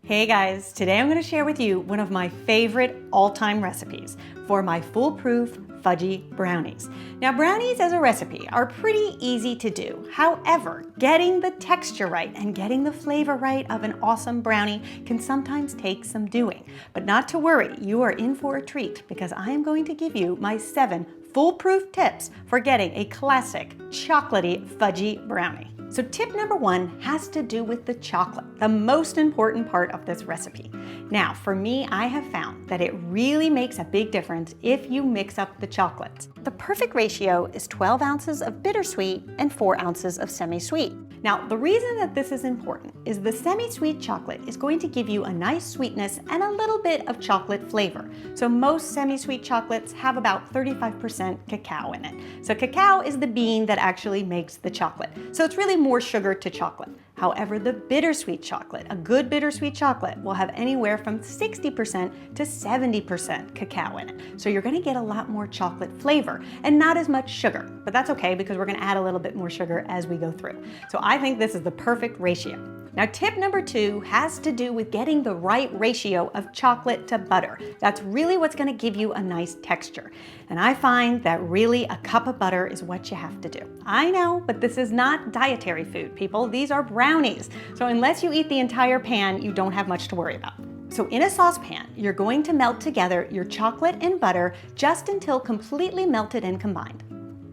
Hey guys, today I'm going to share with you one of my favorite all-time recipes for my foolproof fudgy brownies. Now, brownies as a recipe are pretty easy to do. However, getting the texture right and getting the flavor right of an awesome brownie can sometimes take some doing. But not to worry, you are in for a treat because I am going to give you my 7 foolproof tips for getting a classic chocolatey fudgy brownie. So tip number 1 has to do with the chocolate, the most important part of this recipe. Now, for me, I have found that it really makes a big difference if you mix up the chocolates. The perfect ratio is 12 ounces of bittersweet and 4 ounces of semi-sweet. Now, the reason that this is important is the semi-sweet chocolate is going to give you a nice sweetness and a little bit of chocolate flavor. So most semi-sweet chocolates have about 35% cacao in it. So cacao is the bean that actually makes the chocolate. So it's really more sugar to chocolate. However, the bittersweet chocolate, a good bittersweet chocolate, will have anywhere from 60% to 70% cacao in it. So you're gonna get a lot more chocolate flavor and not as much sugar, but that's okay because we're gonna add a little bit more sugar as we go through. So I think this is the perfect ratio. Now, tip number 2 has to do with getting the right ratio of chocolate to butter. That's really what's gonna give you a nice texture. And I find that really a cup of butter is what you have to do. I know, but this is not dietary food, people. These are brownies. So unless you eat the entire pan, you don't have much to worry about. So in a saucepan, you're going to melt together your chocolate and butter just until completely melted and combined.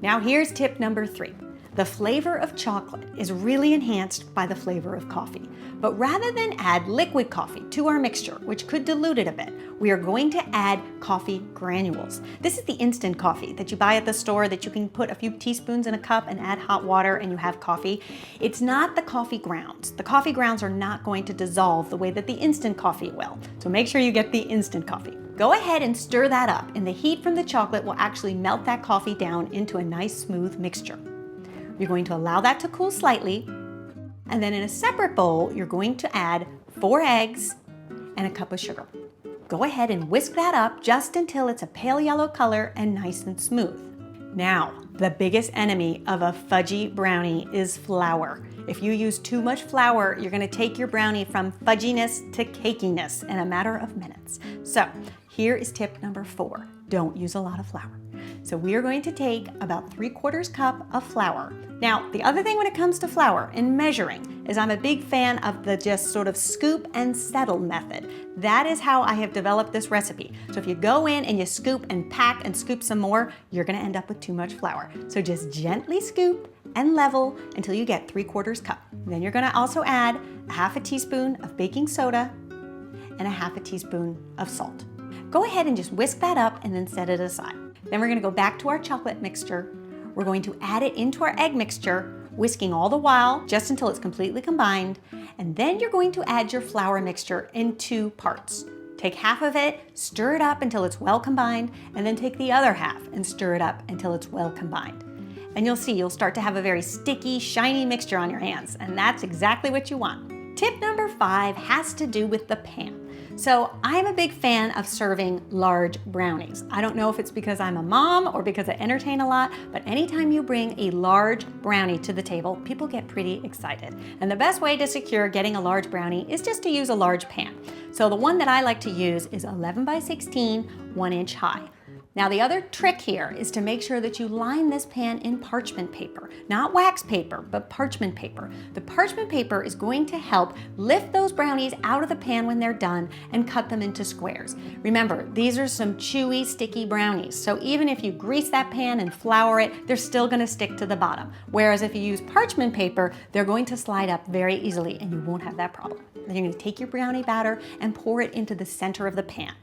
Now here's tip number 3. The flavor of chocolate is really enhanced by the flavor of coffee. But rather than add liquid coffee to our mixture, which could dilute it a bit, we are going to add coffee granules. This is the instant coffee that you buy at the store that you can put a few teaspoons in a cup and add hot water and you have coffee. It's not the coffee grounds. The coffee grounds are not going to dissolve the way that the instant coffee will. So make sure you get the instant coffee. Go ahead and stir that up, and the heat from the chocolate will actually melt that coffee down into a nice smooth mixture. You're going to allow that to cool slightly, and then in a separate bowl, you're going to add 4 eggs and a cup of sugar. Go ahead and whisk that up just until it's a pale yellow color and nice and smooth. Now, the biggest enemy of a fudgy brownie is flour. If you use too much flour, you're gonna take your brownie from fudginess to cakiness in a matter of minutes. So here is tip number 4. Don't use a lot of flour. So we are going to take about 3/4 cup of flour. Now, the other thing when it comes to flour and measuring is I'm a big fan of the just sort of scoop and settle method. That is how I have developed this recipe. So if you go in and you scoop and pack and scoop some more, you're gonna end up with too much flour. So just gently scoop and level until you get 3/4 cup. Then you're gonna also add a half a teaspoon of baking soda and a half a teaspoon of salt. Go ahead and just whisk that up and then set it aside. Then we're gonna go back to our chocolate mixture. We're going to add it into our egg mixture, whisking all the while just until it's completely combined. And then you're going to add your flour mixture in 2 parts. Take half of it, stir it up until it's well combined, and then take the other half and stir it up until it's well combined. And you'll see you'll start to have a very sticky, shiny mixture on your hands, and that's exactly what you want. Tip number 5 has to do with the pan. So I'm a big fan of serving large brownies. I don't know if it's because I'm a mom or because I entertain a lot, but anytime you bring a large brownie to the table, people get pretty excited. And the best way to secure getting a large brownie is just to use a large pan. So the one that I like to use is 11 by 16, 1 inch high. Now the other trick here is to make sure that you line this pan in parchment paper, not wax paper, but parchment paper. The parchment paper is going to help lift those brownies out of the pan when they're done and cut them into squares. Remember, these are some chewy, sticky brownies, so even if you grease that pan and flour it, they're still gonna stick to the bottom. Whereas if you use parchment paper, they're going to slide up very easily and you won't have that problem. Then you're gonna take your brownie batter and pour it into the center of the pan.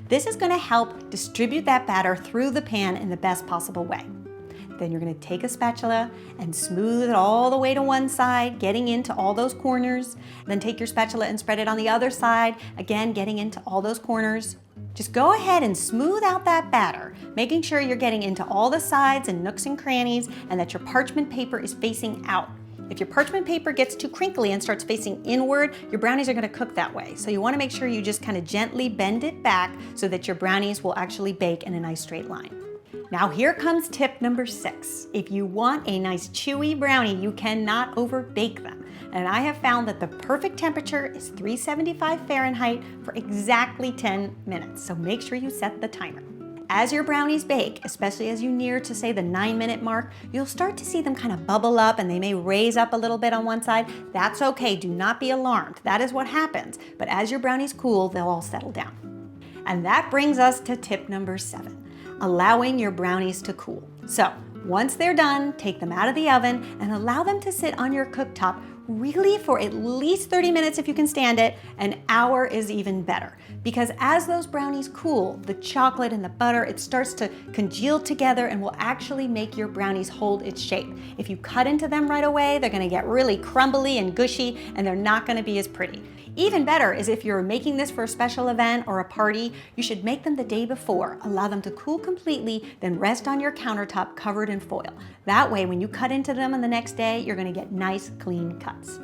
This is gonna help distribute that batter through the pan in the best possible way. Then you're gonna take a spatula and smooth it all the way to one side, getting into all those corners. Then take your spatula and spread it on the other side, again, getting into all those corners. Just go ahead and smooth out that batter, making sure you're getting into all the sides and nooks and crannies and that your parchment paper is facing out. If your parchment paper gets too crinkly and starts facing inward, your brownies are gonna cook that way. So you wanna make sure you just kind of gently bend it back so that your brownies will actually bake in a nice straight line. Now here comes tip number 6. If you want a nice chewy brownie, you cannot overbake them. And I have found that the perfect temperature is 375 Fahrenheit for exactly 10 minutes. So make sure you set the timer. As your brownies bake, especially as you near to say the 9-minute mark, you'll start to see them kind of bubble up and they may raise up a little bit on one side. That's okay, do not be alarmed. That is what happens. But as your brownies cool, they'll all settle down. And that brings us to tip number 7, allowing your brownies to cool. So once they're done, take them out of the oven and allow them to sit on your cooktop really for at least 30 minutes if you can stand it. An hour is even better, because as those brownies cool, the chocolate and the butter, it starts to congeal together and will actually make your brownies hold its shape. If you cut into them right away, they're gonna get really crumbly and gushy and they're not gonna be as pretty. Even better is if you're making this for a special event or a party, you should make them the day before, allow them to cool completely, then rest on your countertop covered in foil. That way, when you cut into them on the next day, you're gonna get nice, clean cuts.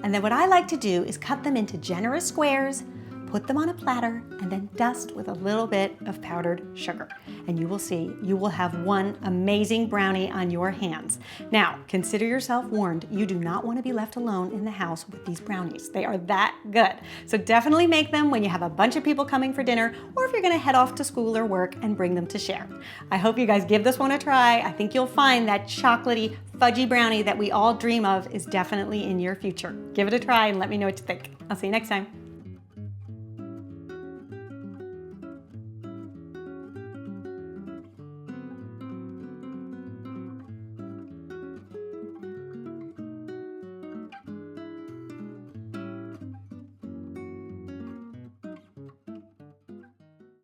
And then what I like to do is cut them into generous squares, put them on a platter, and then dust with a little bit of powdered sugar. And you will see, you will have one amazing brownie on your hands. Now, consider yourself warned, you do not want to be left alone in the house with these brownies. They are that good. So definitely make them when you have a bunch of people coming for dinner, or if you're gonna head off to school or work and bring them to share. I hope you guys give this one a try. I think you'll find that chocolatey, fudgy brownie that we all dream of is definitely in your future. Give it a try and let me know what you think. I'll see you next time.